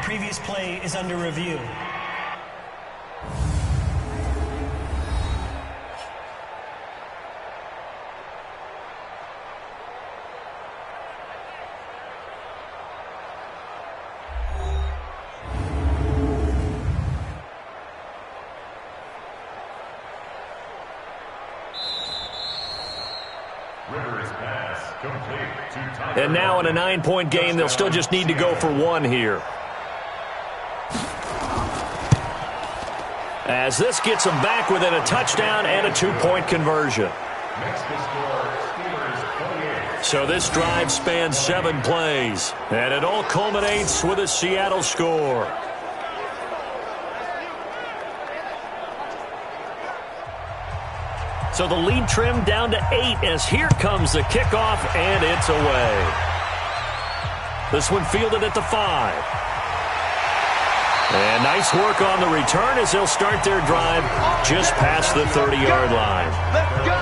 previous play is under review. And now in a 9-point game, they'll still just need to go for one here. As this gets them back within a touchdown and a 2-point conversion. So this drive spans 7 plays, and it all culminates with a Seattle score. So the lead trimmed down to 8 as here comes the kickoff, and it's away. This one fielded at the 5. And nice work on the return as they'll start their drive just past the 30-yard line. Let's go.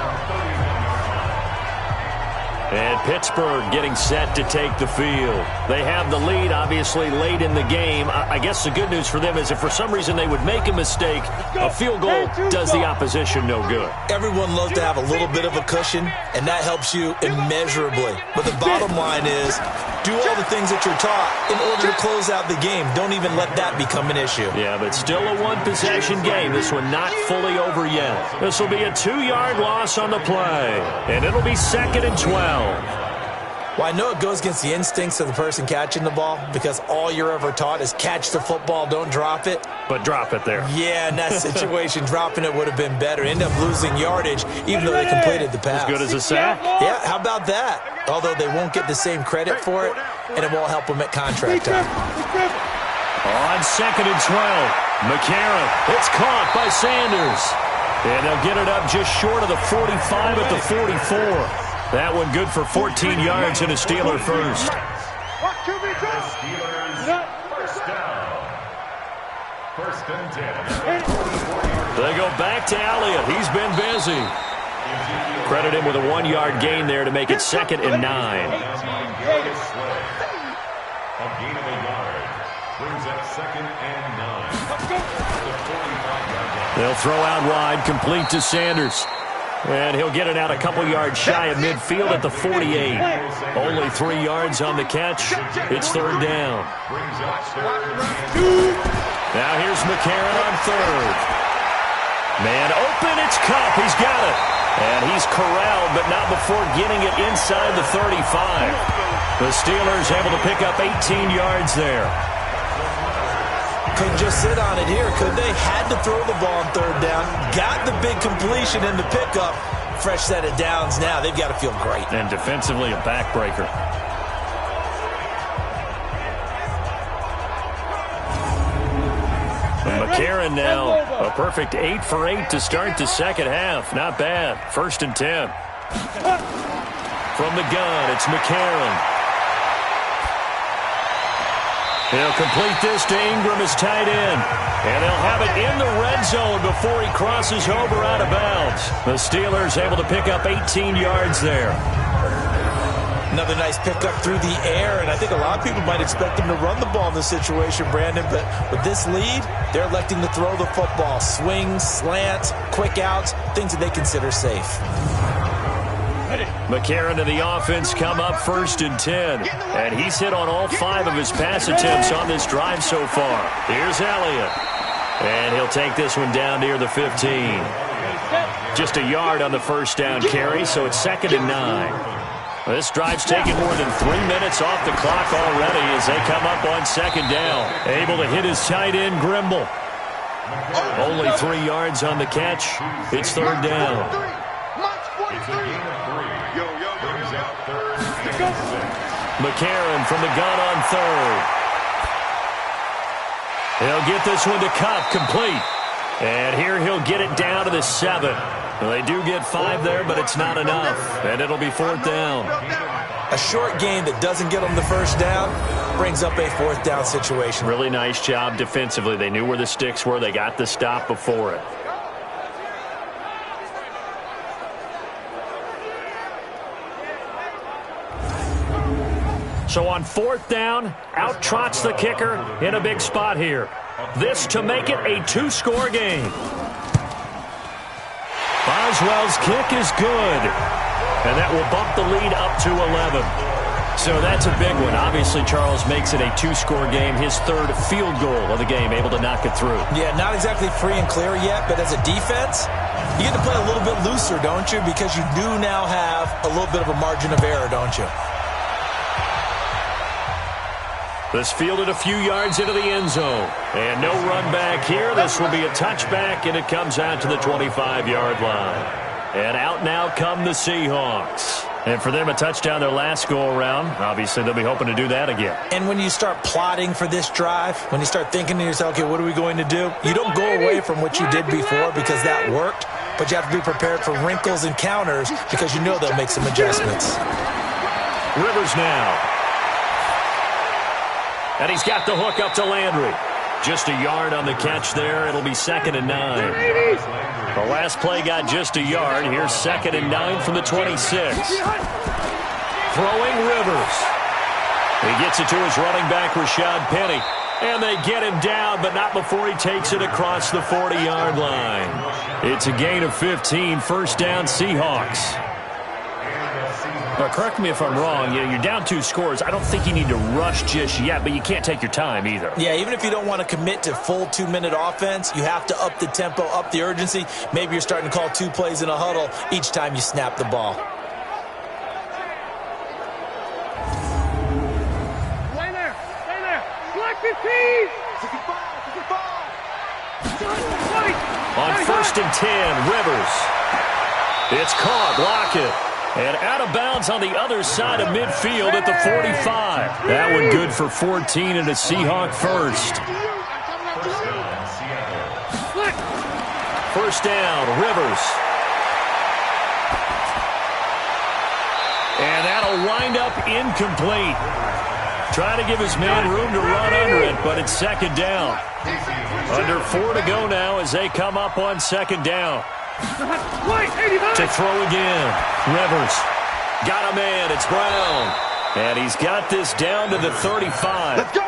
And Pittsburgh getting set to take the field. They have the lead, obviously, late in the game. I guess the good news for them is if for some reason they would make a mistake, a field goal does the opposition no good. Everyone loves to have a little bit of a cushion, and that helps you immeasurably. But the bottom line is, do all the things that you're taught in order to close out the game. Don't even let that become an issue. Yeah, but still a one-possession game. This one not fully over yet. This will be a 2-yard loss on the play, and it'll be 2nd and 12. Well, I know it goes against the instincts of the person catching the ball because all you're ever taught is catch the football, don't drop it. But drop it there. Yeah, in that situation, dropping it would have been better. End up losing yardage even though they completed the pass. As good as a sack? Yeah, how about that? Although they won't get the same credit for it, and it won't help them at contract time. On 2nd and 12, McCarron. It's caught by Sanders. And they'll get it up just short of the 45 at the 44. That one good for 14 yards and a Steeler first. First down. 1st and 10. They go back to Elliott. He's been busy. Credit him with a 1-yard gain there to make it 2nd and 9. A gain of a yard. Brings up 2nd and 9. They'll throw out wide, complete to Sanders. And he'll get it out a couple yards shy of midfield at the 48. Only 3 yards on the catch. It's 3rd down. Now here's McCarron on 3rd. Man open, it's Kupp. He's got it. And he's corralled, but not before getting it inside the 35. The Steelers able to pick up 18 yards there. Couldn't just sit on it here, could they? Had to throw the ball on 3rd down. Got the big completion in the pickup. Fresh set of downs now. They've got to feel great. And defensively, a backbreaker. McCarron now, a perfect 8 for 8 to start the 2nd half. Not bad. 1st and 10. From the gun, it's McCarron. He'll complete this to Ingram, his tight end. And they'll have it in the red zone before he crosses over out of bounds. The Steelers able to pick up 18 yards there. Another nice pickup through the air, and I think a lot of people might expect them to run the ball in this situation, Brandon, but with this lead, they're electing to throw the football. Swings, slants, quick outs, things that they consider safe. McCarron and the offense come up 1st and 10. And he's hit on all 5 of his pass attempts on this drive so far. Here's Elliott. And he'll take this one down near the 15. Just a yard on the 1st down carry, so it's 2nd and 9. This drive's taken more than 3 minutes off the clock already as they come up on 2nd down. Able to hit his tight end, Grimble. Only 3 yards on the catch. It's 3rd down. McCarron from the gun on 3rd. He'll get this one to Kupp, complete. And here he'll get it down to the 7. Well, they do get 5 there, but it's not enough. And it'll be 4th down. A short game that doesn't get them the 1st down brings up a 4th down situation. Really nice job defensively. They knew where the sticks were. They got the stop before it. So on 4th down, out trots the kicker in a big spot here. This to make it a 2-score game. Boswell's kick is good. And that will bump the lead up to 11. So that's a big one. Obviously, Charles makes it a 2-score game. His 3rd field goal of the game, able to knock it through. Yeah, not exactly free and clear yet, but as a defense, you get to play a little bit looser, don't you? Because you do now have a little bit of a margin of error, don't you? This fielded a few yards into the end zone. And no run back here. This will be a touchback, and it comes out to the 25-yard line. And out now come the Seahawks. And for them, a touchdown their last go-around. Obviously, they'll be hoping to do that again. And when you start plotting for this drive, when you start thinking to yourself, okay, what are we going to do? You don't go away from what you did before because that worked, but you have to be prepared for wrinkles and counters because you know they'll make some adjustments. Rivers now. And he's got the hook up to Landry. Just a yard on the catch there. It'll be 2nd and 9. The last play got just a yard. Here's 2nd and 9 from the 26. Throwing Rivers. He gets it to his running back, Rashad Penny. And they get him down, but not before he takes it across the 40-yard line. It's a gain of 15. 1st down, Seahawks. Correct me if I'm wrong. You're down 2 scores. I don't think you need to rush just yet, but you can't take your time either. Yeah, even if you don't want to commit to full 2-minute offense, you have to up the tempo, up the urgency. Maybe you're starting to call 2 plays in a huddle each time you snap the ball. Stay there. Stay there. Black 15. 65. On 1st and 10, Rivers. It's caught. Lockett. And out of bounds on the other side of midfield at the 45. That one good for 14 and a Seahawk first. 1st down, Rivers. And that'll wind up incomplete. Trying to give his man room to run under it, but it's 2nd down. Under 4 to go now as they come up on 2nd down. To throw again. Rivers. Got a man. It's Brown. And he's got this down to the 35. Let's go.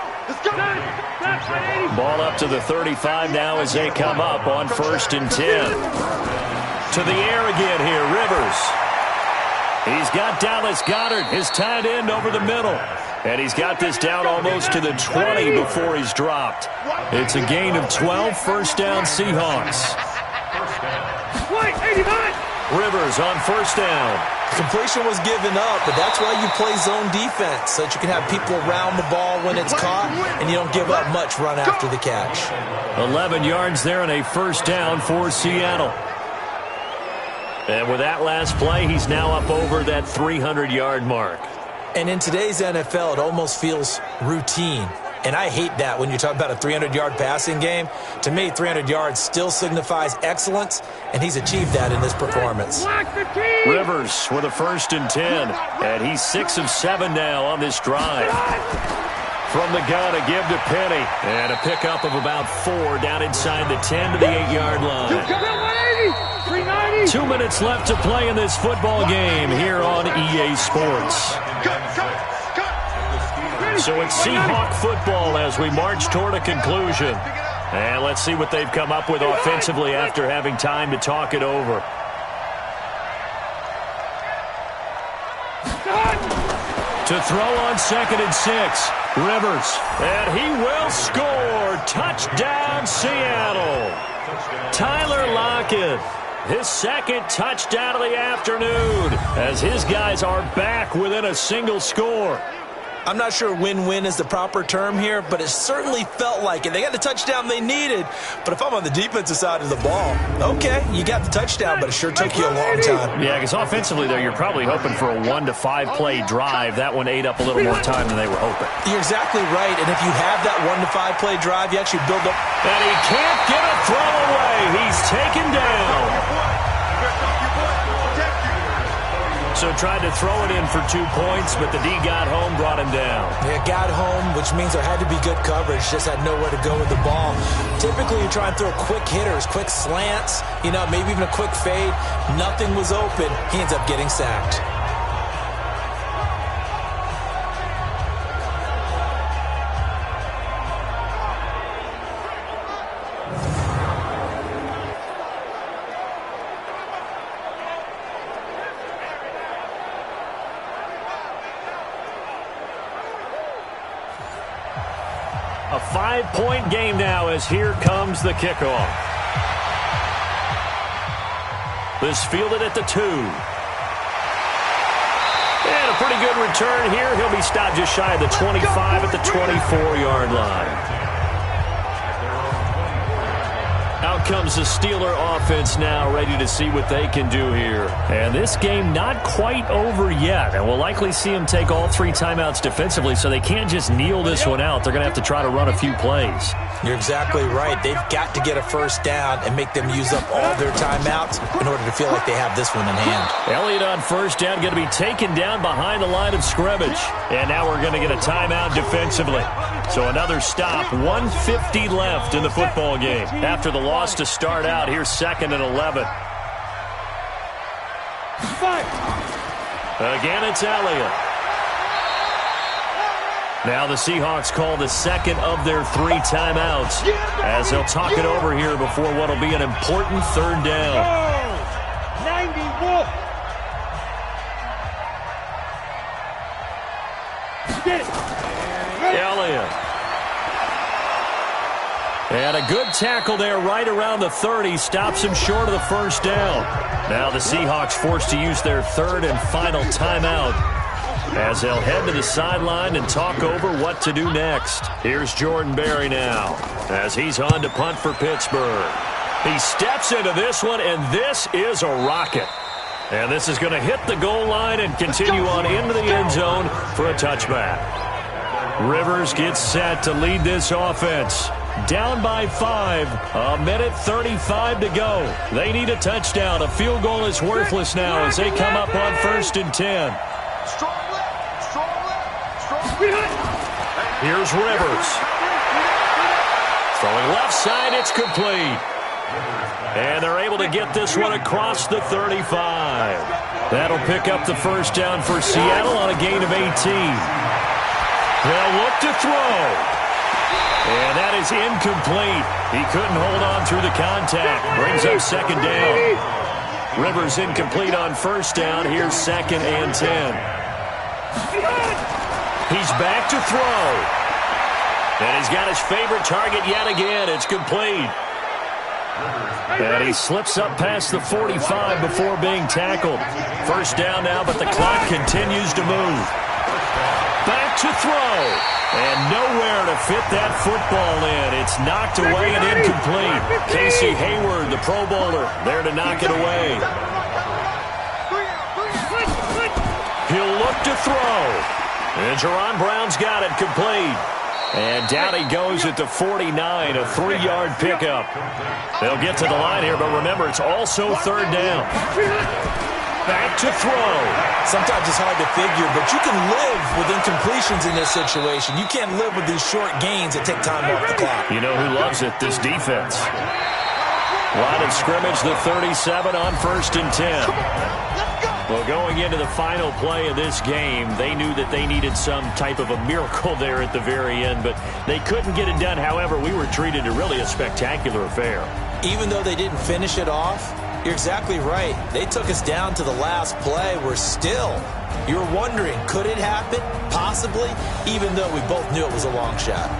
Ball up to the 35 now as they come up on 1st and 10. To the air again here. Rivers. He's got Dallas Goedert, his tight end, over the middle. And he's got this down almost to the 20 before he's dropped. It's a gain of 12. 1st down, Seahawks. Rivers on 1st down. Completion was given up, but that's why you play zone defense, so that you can have people around the ball when it's caught, and you don't give up much run after the catch. 11 yards there and a 1st down for Seattle. And with that last play, he's now up over that 300-yard mark. And in today's NFL, it almost feels routine. And I hate that when you talk about a 300-yard passing game. To me, 300 yards still signifies excellence, and he's achieved that in this performance. Rivers with a 1st and 10, and he's 6 of 7 now on this drive. From the gun, a give to Penny, and a pickup of about 4 down inside the 10 to the 8-yard line. 2 minutes left to play in this football game here on EA Sports. So it's Seahawk football as we march toward a conclusion. And let's see what they've come up with offensively after having time to talk it over. To throw on 2nd and 6, Rivers. And he will score. Touchdown, Seattle. Tyler Lockett. His 2nd touchdown of the afternoon as his guys are back within a single score. I'm not sure win-win is the proper term here, but it certainly felt like it. They got the touchdown they needed, but if I'm on the defensive side of the ball, okay, you got the touchdown, but it sure took you a long time. Yeah, because offensively, though, you're probably hoping for a 1 to 5 play drive. That one ate up a little more time than they were hoping. You're exactly right, and if you have that 1 to 5 play drive, you actually build up. And he can't get a throw away. He's taken down. So tried to throw it in for 2 points, but the D got home, brought him down. Yeah, got home, which means there had to be good coverage. Just had nowhere to go with the ball. Typically, you try and throw quick hitters, quick slants, maybe even a quick fade. Nothing was open. He ends up getting sacked. A 5-point game now as here comes the kickoff. This fielded at the 2. And a pretty good return here. He'll be stopped just shy of the 25 at the 24-yard line. Out comes the Steeler offense now, ready to see what they can do here. And this game not quite over yet. And we'll likely see them take all 3 timeouts defensively, so they can't just kneel this one out. They're going to have to try to run a few plays. You're exactly right. They've got to get a first down and make them use up all their timeouts in order to feel like they have this one in hand. Elliott on first down, going to be taken down behind the line of scrimmage. And now we're going to get a timeout defensively. So another stop, 1:50 left in the football game. After the loss to start out, here's 2nd and 11. Again, it's Elliott. Now the Seahawks call the second of their 3 timeouts as they'll talk it over here before what will be an important 3rd down. 91. Elliott. And a good tackle there right around the 30. Stops him short of the first down. Now the Seahawks forced to use their 3rd and final timeout as they'll head to the sideline and talk over what to do next. Here's Jordan Berry now as he's on to punt for Pittsburgh. He steps into this one, and this is a rocket. And this is going to hit the goal line and continue on into the end zone for a touchback. Rivers gets set to lead this offense. Down by 5, 1:35 to go. They need a touchdown. A field goal is worthless now as they come up on 1st and 10. Here's Rivers. Throwing left side, it's complete. And they're able to get this one across the 35. That'll pick up the first down for Seattle on a gain of 18. They'll look to throw. And that is incomplete. He couldn't hold on through the contact. Brings up 2nd down. Rivers incomplete on first down. Here's 2nd and 10. He's back to throw. And he's got his favorite target yet again. It's complete. And he slips up past the 45 before being tackled. First down now, but the clock continues to move. Back to throw. And nowhere to fit that football in. It's knocked away and incomplete. Casey Hayward, the Pro Bowler, there to knock it away. He'll look to throw. And Jerron Brown's got it complete. And down he goes at the 49, a 3-yard pickup. They'll get to the line here, but remember, it's also 3rd down. Back to throw. Sometimes it's hard to figure, but you can live with incompletions in this situation. You can't live with these short gains that take time off the clock. You know who loves it? This defense. Line of scrimmage, the 37 on 1st and 10. Well, going into the final play of this game, they knew that they needed some type of a miracle there at the very end, but they couldn't get it done. However, we were treated to really a spectacular affair. Even though they didn't finish it off, you're exactly right. They took us down to the last play. We're still, you're wondering, could it happen? Possibly, even though we both knew it was a long shot.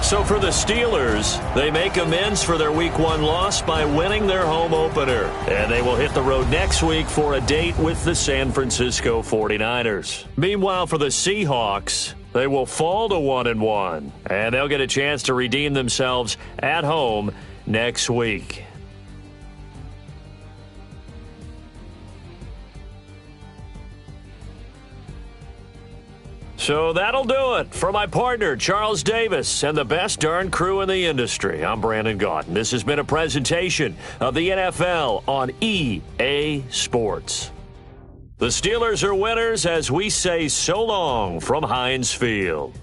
So for the Steelers, they make amends for their Week 1 loss by winning their home opener. And they will hit the road next week for a date with the San Francisco 49ers. Meanwhile, for the Seahawks, they will fall to 1-1. And they'll get a chance to redeem themselves at home next week. So that'll do it. For my partner, Charles Davis, and the best darn crew in the industry, I'm Brandon Gaudin. This has been a presentation of the NFL on EA Sports. The Steelers are winners as we say so long from Heinz Field.